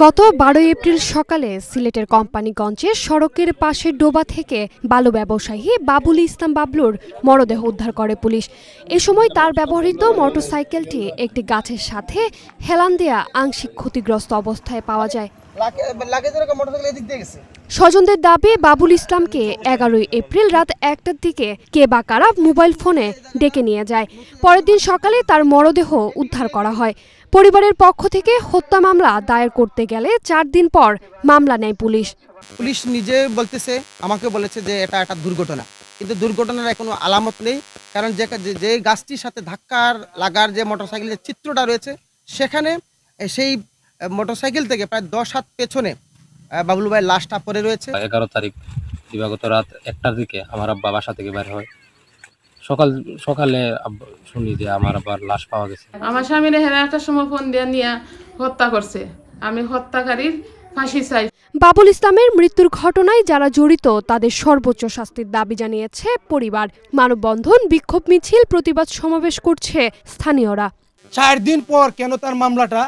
গত 12 এপ্রিল সকালে সিলেটের কোম্পানিগঞ্জে সড়কের পাশে ডোবা থেকে বালু ব্যবসায়ী বাবুল ইসলাম বাবলুর মরদেহ উদ্ধার করে পুলিশ। এ সময় তার ব্যবহৃত মোটরসাইকেলটি একটি গাছের সাথে হেলান দেয়া আংশিক ক্ষতিগ্রস্ত অবস্থায় পাওয়া যায়। স্বজনদের দাবি, বাবুল ইসলামকে 11 এপ্রিল রাত 1টার দিকে কে বা কারা মোবাইল ফোনে ডেকে নিয়ে যায়। পরের দিন সকালে তার মরদেহ উদ্ধার করা হয়। পরিবারের পক্ষ থেকে হত্যা মামলা দায়ের করতে গেলে 4 দিন পর মামলা নেয় পুলিশ। পুলিশ নিজে বলতেছে, আমাকে বলেছে যে এটা একটা দুর্ঘটনা, কিন্তু দুর্ঘটনার কোনো আলামত নেই। কারণ যে গাছটির সাথে ধাক্কার লাগার যে মোটরসাইকেলের চিত্রটা রয়েছে, সেখানে সেই মোটরসাইকেল থেকে প্রায় 10 হাত পেছনে বাবলু ভাইয়ের লাশটা পড়ে রয়েছে। 11 তারিখ দিবাগত রাত 1টার দিকে আমার আব্বা বাসা থেকে বের হয়। সকালে শুনি যে আমার আব্বার লাশ পাওয়া গেছে। আমার স্বামীর একটা সময় ফোন দিয়ে নিয়ে হত্যা করছে। আমি হত্যাকারীর ফাঁসি চাই। বাবুল ইসলামের মৃত্যুর ঘটনায় যারা জড়িত তাদের সর্বোচ্চ শাস্তির দাবি জানিয়েছে পরিবার। মানববন্ধন, বিক্ষোভ মিছিল, প্রতিবাদ সমাবেশ করছে স্থানীয়রা। 4 দিন পর কেন তার মামলাটা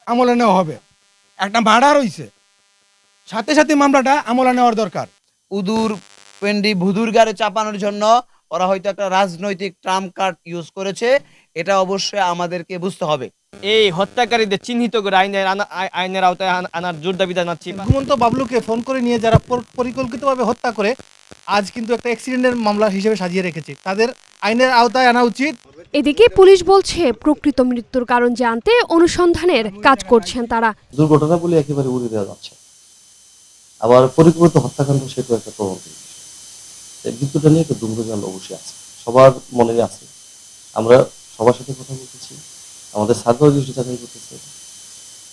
আমলে নেওয়া হবে? একটা মার্ডার হইছে, সাথে সাথে মামলাটা আমলে নেওয়ার দরকার। উদুর পেন্ডি ভুদুর গাড়ে চাপানোর জন্য ওরা হয়তো একটা রাজনৈতিক ট্রাম্প কার্ড ইউজ করেছে। এটা অবশ্যই আমাদেরকে বুঝতে হবে। এই হত্যাকারীদের চিহ্নিত করে আইনের আওতায় আনার জোর দাবি জানাচ্ছি। ঘুমন্ত বাবলুকে ফোন করে নিয়ে যারা পরিকল্পিতভাবে হত্যা করে আজ কিন্তু একটা অ্যাক্সিডেন্টের মামলা হিসেবে সাজিয়ে রেখেছে, তাদের আইনের আওতায় আনা উচিত। এদিকে পুলিশ বলছে প্রকৃত মৃত্যুর কারণ জানতে অনুসন্ধানের কাজ করছেন তারা। দুর্ঘটনা বলে একেবারে উড়িয়ে দেওয়া যাচ্ছে, আবার পরিকল্পিত হত্যাকাণ্ড সেটা একটা তদন্ত। মৃত্যুটা নিয়ে একটা দুর্ঘটনা অবশ্যই আছে, সবার মনে আছে। আমরা সবার সাথে কথা বলতেছি, আমাদের সার্ভাইভার চাকরি করতেছে।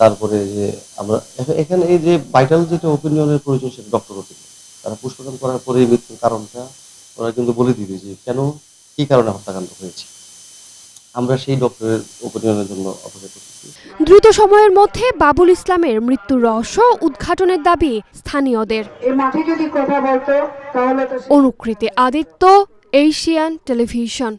তারপরে যে আমরা এখানে এই যে ভাইটাল যেটা ওপিনিয়নের প্রয়োজন, সেটা ডক্টর ওপিনিয়ন। তারা পোস্টমর্টম করার পরে মৃত্যুর কারণটা ওরা কিন্তু বলে দিবে যে কেন, কি কারণে হত্যাকাণ্ড হয়েছে। আমরা সেই ডক্টরের ওপিনিয়নের জন্য অপেক্ষা করতেছি। দ্রুত সময়ের মধ্যে বাবুল ইসলামের মৃত্যুর রহস্য উদ্ঘাটনের দাবি স্থানীয়দের। অনুকৃতি আদিত্য, এশিয়ান টেলিভিশন।